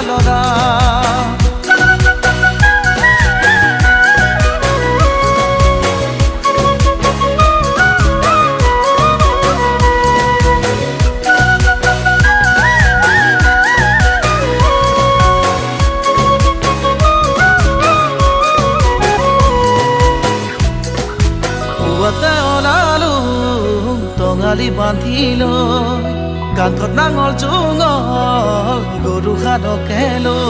লৰা পুৱাতে ওলালো টঙালি বান্ধিল কান্ধত নাঙল জোঙল গৰু সাধকে লৈ